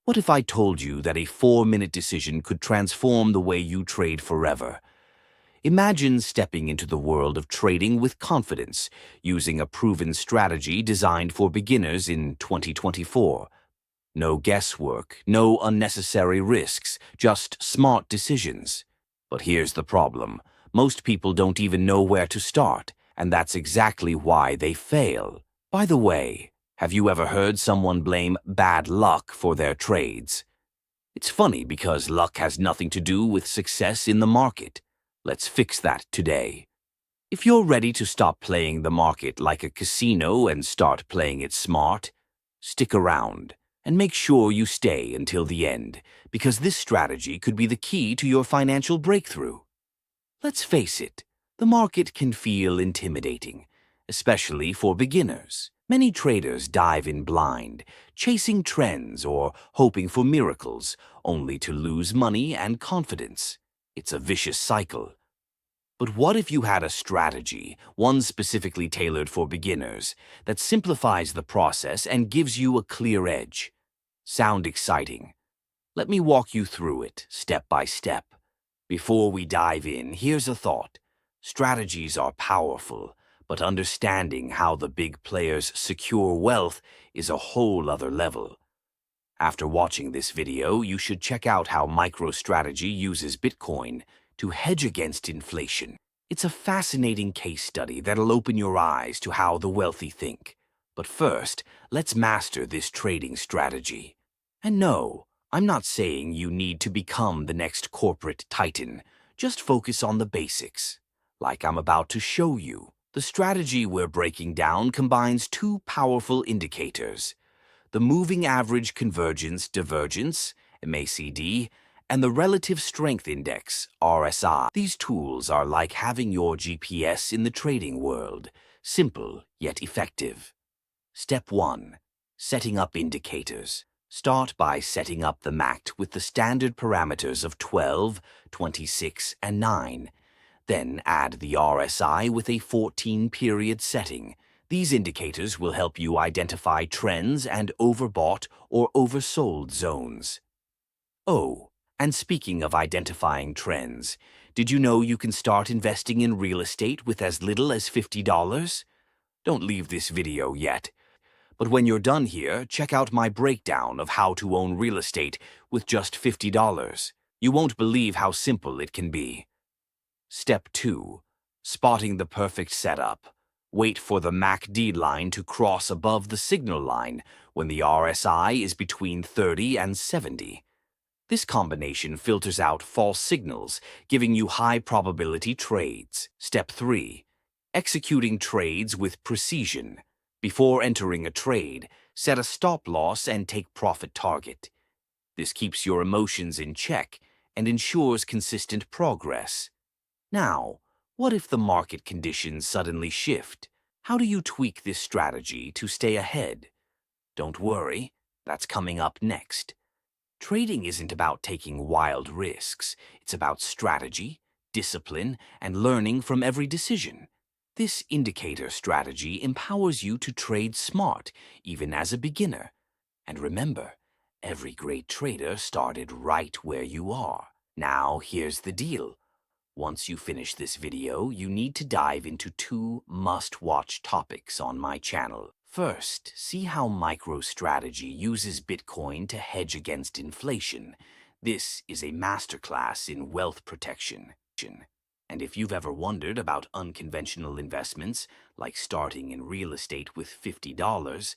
What if I told you that a 4-minute decision could transform the way you trade forever? Imagine stepping into the world of trading with confidence, using a proven strategy designed for beginners in 2024. No guesswork, no unnecessary risks, just smart decisions. But here's the problem. Most people don't even know where to start, and that's exactly why they fail. By the way, have you ever heard someone blame bad luck for their trades? It's funny because luck has nothing to do with success in the market. Let's fix that today. If you're ready to stop playing the market like a casino and start playing it smart, stick around and make sure you stay until the end, because this strategy could be the key to your financial breakthrough. Let's face it, the market can feel intimidating, especially for beginners. Many traders dive in blind, chasing trends or hoping for miracles, only to lose money and confidence. It's a vicious cycle. But what if you had a strategy, one specifically tailored for beginners, that simplifies the process and gives you a clear edge? Sound exciting? Let me walk you through it, step by step. Before we dive in, here's a thought. Strategies are powerful, but understanding how the big players secure wealth is a whole other level. After watching this video, you should check out how MicroStrategy uses Bitcoin to hedge against inflation. It's a fascinating case study that'll open your eyes to how the wealthy think. But first, let's master this trading strategy. And no, I'm not saying you need to become the next corporate titan. Just focus on the basics. Like I'm about to show you. The strategy we're breaking down combines two powerful indicators: the Moving Average Convergence Divergence, MACD, and the Relative Strength Index, RSI. These tools are like having your GPS in the trading world, simple yet effective. Step 1. Setting up indicators. Start by setting up the MACD with the standard parameters of 12, 26, and 9. Then add the RSI with a 14-period setting. These indicators will help you identify trends and overbought or oversold zones. Oh, and speaking of identifying trends, did you know you can start investing in real estate with as little as $50? Don't leave this video yet. But when you're done here, check out my breakdown of how to own real estate with just $50. You won't believe how simple it can be. Step 2. Spotting the perfect setup. Wait for the MACD line to cross above the signal line when the RSI is between 30 and 70. This combination filters out false signals, giving you high probability trades. Step 3. Executing trades with precision. Before entering a trade, set a stop loss and take profit target. This keeps your emotions in check and ensures consistent progress. Now, what if the market conditions suddenly shift? How do you tweak this strategy to stay ahead? Don't worry, that's coming up next. Trading isn't about taking wild risks. It's about strategy, discipline, and learning from every decision. This indicator strategy empowers you to trade smart, even as a beginner. And remember, every great trader started right where you are. Now, here's the deal. Once you finish this video, you need to dive into two must-watch topics on my channel. First, see how MicroStrategy uses Bitcoin to hedge against inflation. This is a masterclass in wealth protection. And if you've ever wondered about unconventional investments, like starting in real estate with $50,